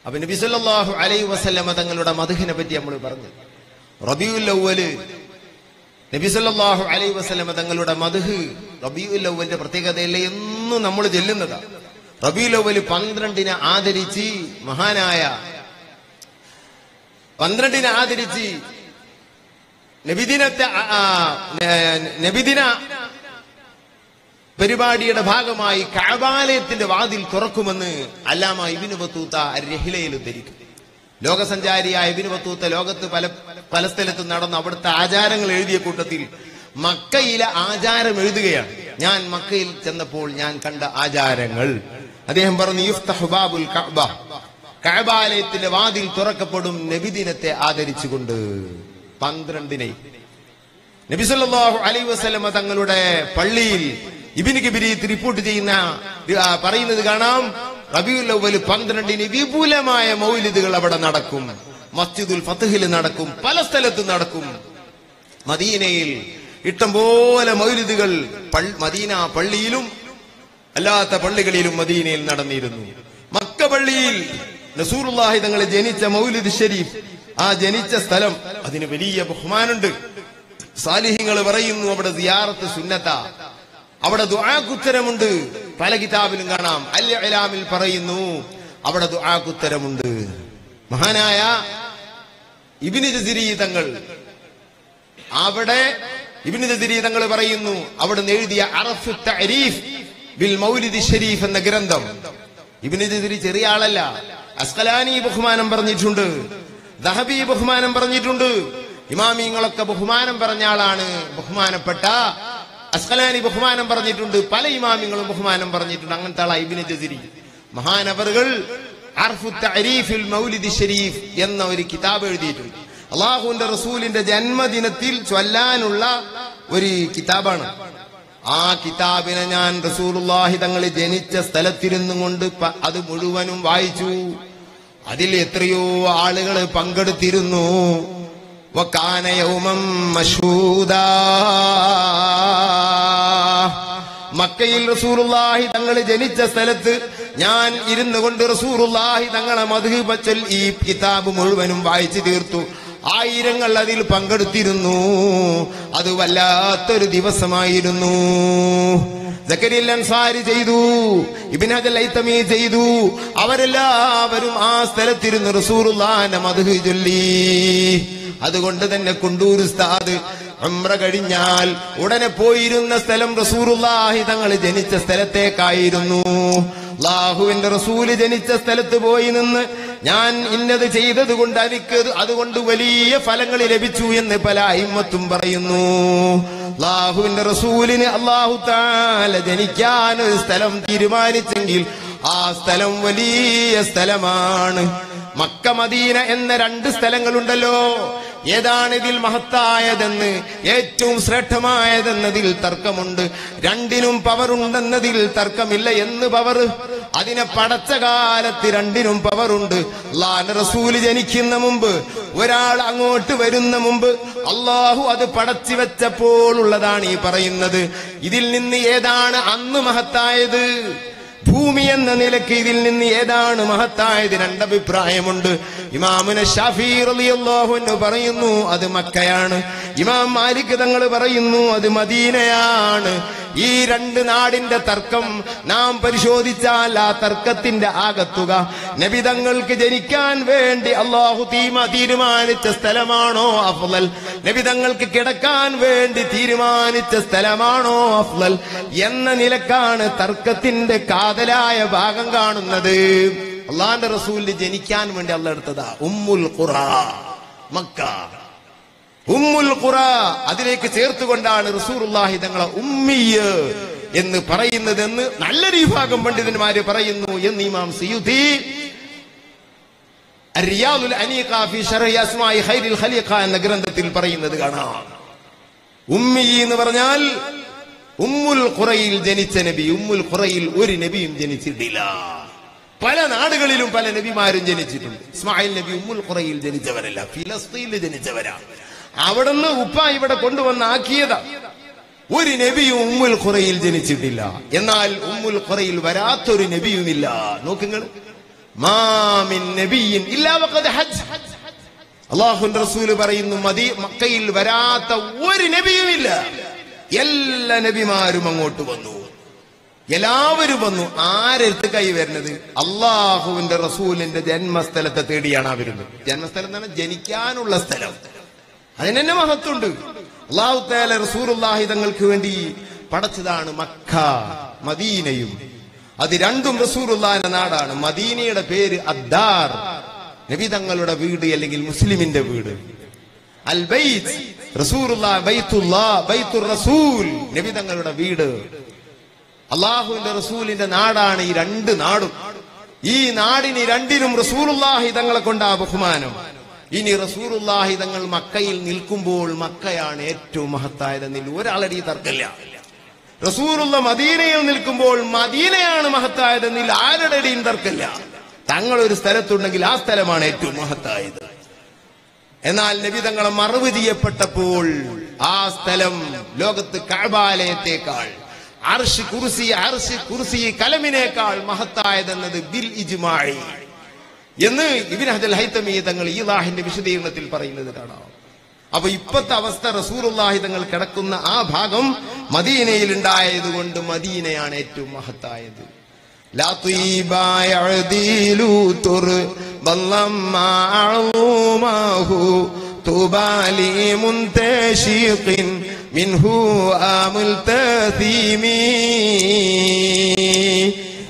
അപ്പൊ നബി സല്ലല്ലാഹു അലൈഹി വസല്ലമ തങ്ങളുടെ മദ്ഹിനെ പറ്റി നമ്മൾ പറഞ്ഞു. റബീഉൽ അവ്വല് നബി സല്ലല്ലാഹു അലൈഹി വസല്ലമ തങ്ങളുടെ മദ്ഹ് റബീഉൽ അവ്വലിന്റെ പ്രത്യേകതയല്ലേ എന്നും നമ്മൾ ചെല്ലുന്നതാ. റബീഉൽ അവ്വൽ 12-നെ ആദരിച്ച് മഹാനായ 12-നെ ആദരിച്ച് നബിദിന പരിപാടിയുടെ ഭാഗമായി കഅബാലയത്തിന്റെ വാതിൽ തുറക്കുമെന്ന് അല്ലാമ ഇബ്നു ബത്തൂത്ത അർ-റഹ്ലയിൽ ഉദ്ധരിക്കും. ലോകസഞ്ചാരിയായ ഇബ്നു ബത്തൂത്ത ലോകത്ത് പല സ്ഥലത്തും നടന്ന അവിടുത്തെ ആചാരങ്ങൾ എഴുതിയ കൂട്ടത്തിൽ മക്കയിലെ ആചാരം എഴുതുകയാണ്. ഞാൻ മക്കയിൽ ചെന്നപ്പോൾ ഞാൻ കണ്ട ആചാരങ്ങൾ അദ്ദേഹം പറഞ്ഞു. യുഫ്തഹു ബാബുൽ കഅബ, കഅബാലയത്തിന്റെ വാതിൽ തുറക്കപ്പെടും നബിദിനത്തെ ആദരിച്ചുകൊണ്ട്. 12-നെ നബി സല്ലല്ലാഹു അലൈഹി വസല്ലമ തങ്ങളുടെ പള്ളിയിൽ ഇബ്നു കിബരീത്ത് റിപ്പോർട്ട് ചെയ്യുന്ന പറയുന്നത് കാണാം. റബീഉൽ അവ്വൽ 12-ന് വിപുലമായ മൗലിദുകൾ അവിടെ നടക്കും. മസ്ജിദുൽ ഫത്ഹിൽ നടക്കും, പല സ്ഥലത്തും നടക്കും. മദീനയിൽ ഇഷ്ടംപോലെ മൗലിദുകൾ മദീന പള്ളിയിലും അല്ലാത്ത പള്ളികളിലും മദീനയിൽ നടന്നിരുന്നു. മക്ക പള്ളിയിൽ റസൂലുള്ളാഹി തങ്ങൾ ജനിച്ച മൗലിദ് ഷരീഫ്, ആ ജനിച്ച സ്ഥലം, അതിന് വലിയ ബഹുമാനുണ്ട്. സാലിഹ്യങ്ങൾ പറയുന്നു അവിടെ സിയാറത്ത് സുന്നത്ത, അവിടെ ദുആക്കുത്തരമുണ്ട്. പല കിതാബിലും കാണാം. അൽ ഇലാമിൽ പറയുന്നു അവിടെ ദുആക്കുത്തരമുണ്ട്. മഹാനായ ഇബ്നു ജസീരി തങ്ങൾ പറയുന്നു അവിടെ എഴുതിയ അറഫു തഅരീഫ് ബിൽ മൗലിദ് ഷരീഫ് എന്ന ഗ്രന്ഥം. ഇബ്നു ജസീരി ചെറിയ ആളല്ല. അസ്ഖലാനി ബഹുമാനം പറഞ്ഞിട്ടുണ്ട്, ദഹബി ബഹുമാനം പറഞ്ഞിട്ടുണ്ട്, ഇമാമിങ്ങളൊക്കെ ബഹുമാനം പറഞ്ഞ ആളാണ്. ബഹുമാനപ്പെട്ട അസ്ഖലാനി ബഹുമാനം പറഞ്ഞിട്ടുണ്ട്, പല ഇമാമിങ്ങളും ബഹുമാനം പറഞ്ഞിട്ടുണ്ട്. അങ്ങനത്തെ ആളാ ഇബ്നു ജസീരി. മഹാനവറുകൾ അർഫു തഅരീഫിൽ മൗലിദ് ഷരീഫ് എന്ന ഒരു കിതാബ് എഴുതിയിട്ടുണ്ട്. അള്ളാഹുവിന്റെ റസൂലിന്റെ ജന്മദിനത്തിൽ ചൊല്ലാനുള്ള ഒരു കിതാബാണ്. ആ കിതാബിനെ ഞാൻ റസൂലുള്ളാഹി തങ്ങൾ ജനിച്ച സ്ഥലത്തിരുന്നും കൊണ്ട് അത് മുഴുവനും വായിച്ചു. അതിൽ എത്രയോ ആളുകൾ പങ്കെടുത്തിരുന്നു. വകാന യൗമം മശ്ഹൂദാ, മക്കയിൽ റസൂലുള്ളാഹി തങ്ങൾ ജനിച്ച സ്ഥലത്ത് ഞാൻ ഇരുന്നു കൊണ്ട് റസൂലുള്ളാഹി തങ്ങളെ മദ്ഹ് പച്ചൽ ഈ കിതാബ് മുഴുവനും വായിച്ചു തീർത്തു. ആയിരങ്ങൾ അതിൽ പങ്കെടുത്തിരുന്നു. അത് വല്ലാത്തൊരു ദിവസമായിരുന്നു. സക്കരിയ അൻസാരി ചെയ്തു, ഇബ്നു ഹജർ ഹൈതമി ചെയ്തു. അവരെല്ലാവരും ആ സ്ഥലത്തിരുന്ന് റസൂലുള്ളാഹിന്റെ മദ്ഹ് ചൊല്ലി. അതുകൊണ്ട് തന്നെ കുണ്ടൂർ ഉസ്താദ് ഉംറ കഴിഞ്ഞാൽ ഉടനെ പോയിരുന്ന സ്ഥലം റസൂലുള്ളാഹി തങ്ങൾ ജനിച്ച സ്ഥലത്തേക്കായിരുന്നു. അല്ലാഹുവിന്റെ റസൂല് ജനിച്ച സ്ഥലത്ത് പോയി നിന്ന് ഞാൻ ഇന്നത് ചെയ്തത് കൊണ്ട് എനിക്ക് അതുകൊണ്ട് വലിയ ഫലങ്ങൾ ലഭിച്ചു എന്ന് പല അയിമ്മത്തും പറയുന്നു. അല്ലാഹുവിന്റെ റസൂലിന് അല്ലാഹു തആല ജനിക്കാൻ ഒരു സ്ഥലം തീരുമാനിച്ചെങ്കിൽ ആ സ്ഥലം വലിയ സ്ഥലമാണ്. മക്ക മദീന എന്ന 2 സ്ഥലങ്ങളുണ്ടല്ലോ. ഏതാണ് ഇതിൽ മഹത്തായതെന്ന്, ഏറ്റവും ശ്രേഷ്ഠമായതെന്നതിൽ തർക്കമുണ്ട്. 2-നും പവറുണ്ടെന്നതിൽ തർക്കമില്ല എന്ന് പവർ. അതിനെ പടച്ച കാലത്ത് 2-നും പവറുണ്ട്. അല്ലാഹുവിന്റെ റസൂല് ജനിക്കുന്ന മുമ്പ്, ഒരാൾ അങ്ങോട്ട് വരുന്ന മുമ്പ് അല്ലാഹു അത് പടച്ചു വെച്ചപ്പോൾ ഉള്ളതാണ് ഈ പറയുന്നത്. ഇതിൽ നിന്ന് ഏതാണ് അന്ന് മഹത്തായത്? ഭൂമി എന്ന നിലയ്ക്ക് ഇതിൽ നിന്ന് ഏതാണ് മഹത്തായത്? 2 അഭിപ്രായമുണ്ട്. ഇമാമുന ശാഫിഈ റളിയല്ലാഹു അൻഹു പറയുന്നു അത് മക്കയാണ്. ഇമാം മാലിക് തങ്ങൾ പറയുന്നു അത് മദീനയാണ്. ഈ 2 നാടിന്റെ തർക്കം നാം പരിശോധിച്ചാൽ ആ തർക്കത്തിന്റെ ആകത്തുക നബി തങ്ങൾക്ക് ജനിക്കാൻ വേണ്ടി അല്ലാഹു തീരുമാനിച്ച സ്ഥലമാണോ അഫ്ളൽ, നബി തങ്ങൾക്ക് കിടക്കാൻ വേണ്ടി തീരുമാനിച്ച സ്ഥലമാണോ അഫ്ളൽ എന്ന നിലക്കാണ് തർക്കത്തിന്റെ കാതലായ ഭാഗം കാണുന്നത്. അല്ലാഹുവിന്റെ റസൂലിന് ജനിക്കാൻ വേണ്ടി അല്ലാഹു എടുത്തതാ ഉമ്മുൽ ഖുറാ മക്ക. ഉമ്മുൽ ഖുറാ അതിലേക്ക് ചേർത്തുകൊണ്ടാണ് റസൂലുള്ളാഹി തങ്ങളെ ഉമ്മിയ എന്ന് പറയുന്നതെന്ന് നല്ലൊരു വിഭാഗം പണ്ഡിതന്മാര് പറയുന്നു എന്ന് ഇമാം സയ്യൂത്തി അർ-റിയാദുൽ അനീഖ ഫി ശർഹി അസ്മാഇ ഖൈറിൽ ഖലീഖ എന്ന ഗ്രന്ഥത്തിൽ പറയുന്നത് കാണാം. ഉമ്മി എന്ന് പറഞ്ഞാൽ ഉമ്മുൽ ഖുറയിൽ ജനിച്ച നബി. ഉമ്മുൽ ഖുറയിൽ ഒരു നബിയും ജനിച്ചിട്ടില്ല. പല നാടുകളിലും പല നബിമാരും ജനിച്ചിട്ടുണ്ട്. ഇസ്മായിൽ നബി ഉമ്മുൽ ഖുറയിൽ ജനിച്ചവരല്ല, ഫിലസ്തീനിൽ ജനിച്ചവരാണ്. അവിടുന്ന് ഉപ്പ ഇവിടെ കൊണ്ടുവന്നാക്കിയതാ. ഒരു നബിയും ഉമ്മുൽ ഖുറയിൽ ജനിച്ചിട്ടില്ല. എന്നാൽ ഉമ്മുൽ ഖുറയിൽ വരാത്തൊരു നബിയുമില്ല. നോക്കുങ്ങൾ, മാ മിൻ നബിയ്യിൻ ഇല്ലാ വഖദ് ഹജ്ജ്. അല്ലാഹുവിന്റെ റസൂൽ പറയുന്നു, മക്കയിൽ വരാത്ത ഒരു നബിയുമില്ല. എല്ലാ നബിമാരും അങ്ങോട്ട് വന്നു, എല്ലാവരും വന്നു. ആരെടുത്ത് കൈ വരുന്നത്? അള്ളാഹുവിന്റെ റസൂലിന്റെ ജന്മസ്ഥലത്തെ തേടിയാണ് വരുന്നത്. ജന്മസ്ഥലം എന്ന് പറഞ്ഞാൽ ജനിക്കാനുള്ള സ്ഥലം. അതിനെന്നെ മഹത്വമുണ്ട്. അല്ലാഹു തആല റസൂലുള്ളാഹി തങ്ങൾക്ക് വേണ്ടി പടച്ചതാണ് മക്ക മദീനയും. അത് രണ്ടും റസൂലുള്ളാഹിന്റെ നാടാണ്. മദീനയുടെ പേര് അദ്ദാർ, നബി തങ്ങളുടെ വീട് അല്ലെങ്കിൽ മുസ്ലിമിന്റെ വീട്. അൽ ബൈത്ത് റസൂലുള്ളാഹി, ബൈത്തുല്ലാഹ് ബൈത്തുർ റസൂൽ നബി തങ്ങളുടെ വീട്. അള്ളാഹുവിന്റെ റസൂലിന്റെ നാടാണ് ഈ രണ്ട് നാടും. ഈ നാടിന് രണ്ടിനും റസൂലുള്ളാഹി തങ്ങളെ കൊണ്ടാ ബഹുമാനം. ഇനി റസൂലുള്ളാഹി തങ്ങൾ മക്കയിൽ നിൽക്കുമ്പോൾ മക്കയാണ് ഏറ്റവും മഹത്തായതെന്നിൽ ഒരാളടി തർക്കമില്ല. റസൂലുള്ള മദീനയിൽ നിൽക്കുമ്പോൾ മദീനയാണ് മഹത്തായതെന്നിൽ ആരുടെയും തർക്കമില്ല. തങ്ങൾ ഒരു സ്ഥലത്തുണ്ടെങ്കിൽ ആ സ്ഥലമാണ് ഏറ്റവും മഹത്തായത്. എന്നാൽ നബി തങ്ങളെ മറവ് ചെയ്യപ്പെട്ടപ്പോൾ ആ സ്ഥലം ലോകത്ത് കഅബാലയത്തേക്കാൾ അർശ് കുർസി കലമിനേക്കാൾ മഹത്തായതെന്നത് ബിൽ ഇജ്മാഇ എന്ന് ഇബ്നു ഹജൽ ഹൈതമി തങ്ങൾ ഈലാഹിന്റെ വിശദീകരണത്തിൽ പറയുന്നത് കാണാം. അപ്പൊ ഇപ്പത്തെ അവസ്ഥ റസൂലുള്ളാഹി തങ്ങൾ കിടക്കുന്ന ആ ഭാഗം മദീനയിൽ ഉണ്ടായതുകൊണ്ട് മദീനയാണ് ഏറ്റവും മഹത്തായത്. ലാ തുയിബാ യഅദീലു തുർബല്ലമ്മാ അഉമാഹു തുബാലി മുൻതശിഖിൻ മിൻഹു ആമുൽ തസീമി.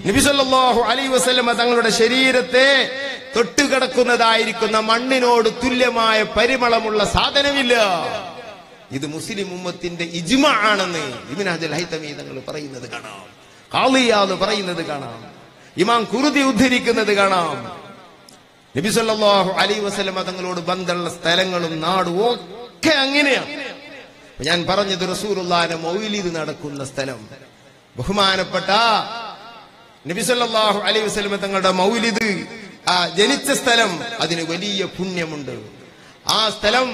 നബി സല്ലല്ലാഹു അലൈഹി വസല്ലം തങ്ങളുടെ ശരീരത്തെ തൊട്ടുകിടക്കുന്നതായിരിക്കുന്ന മണ്ണിനോട് തുല്യമായ പരിമളമുള്ള സാധനമില്ല. ഇത് മുസ്ലിം ഉമ്മത്തിന്റെ ഇജ്മാ ആണെന്ന് ഇബ്നു ഹജൽ ഹൈതമി തങ്ങൾ പറയുന്നത് കാണാം. ഖാളിയാദ് പറയുന്നത് കാണാം. ഇമാം ഖുർദി ഉദ്ധരിക്കുന്നത് കാണാം. നബി സല്ലല്ലാഹു അലൈഹി വസല്ലം തങ്ങളോട് ബന്ധമുള്ള സ്ഥലങ്ങളും നാടും ഒക്കെ അങ്ങനെയാണ്. ഞാൻ പറഞ്ഞത് റസൂലുള്ളാഹിന്റെ മൗലിദ് നടക്കുന്ന സ്ഥലം, ബഹുമാനപ്പെട്ട നബി സല്ലല്ലാഹു അലൈഹി വസല്ലം തങ്ങളുടെ മൗലിദ് ജനിച്ച സ്ഥലം, അതിന് വലിയ പുണ്യമുണ്ട്. ആ സ്ഥലം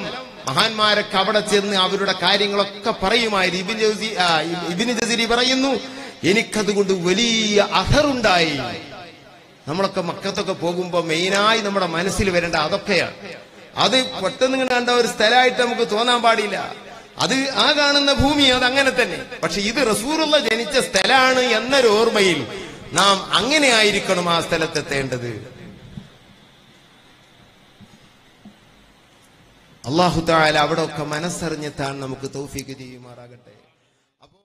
മഹാന്മാരൊക്കെ അവിടെ ചെന്ന് അവരുടെ കാര്യങ്ങളൊക്കെ പറയുമായിരുന്നു. ഇബ്നു ജസീരി പറയുന്നു, എനിക്കതുകൊണ്ട് വലിയ അഥറുണ്ടായി. നമ്മളൊക്കെ മക്കത്തൊക്കെ പോകുമ്പോ മെയിനായി നമ്മുടെ മനസ്സിൽ വരേണ്ട അതൊക്കെയാണ്. അത് പെട്ടെന്ന് കണ്ട ഒരു സ്ഥലമായിട്ട് നമുക്ക് തോന്നാൻ പാടില്ല. അത് ആ കാണുന്ന ഭൂമി അത് അങ്ങനെ തന്നെ. പക്ഷെ ഇത് റസൂലുള്ള ജനിച്ച സ്ഥലമാണ് എന്നൊരു ഓർമ്മയിൽ നാം അങ്ങനെ ആയിരിക്കണം ആ സ്ഥലത്തെത്തേണ്ടത്. അല്ലാഹു തആല അവിടെ ഒക്കെ മനസ്സറിഞ്ഞെത്താൻ നമുക്ക് തൗഫീഖ് ചെയ്യുമാറാകട്ടെ.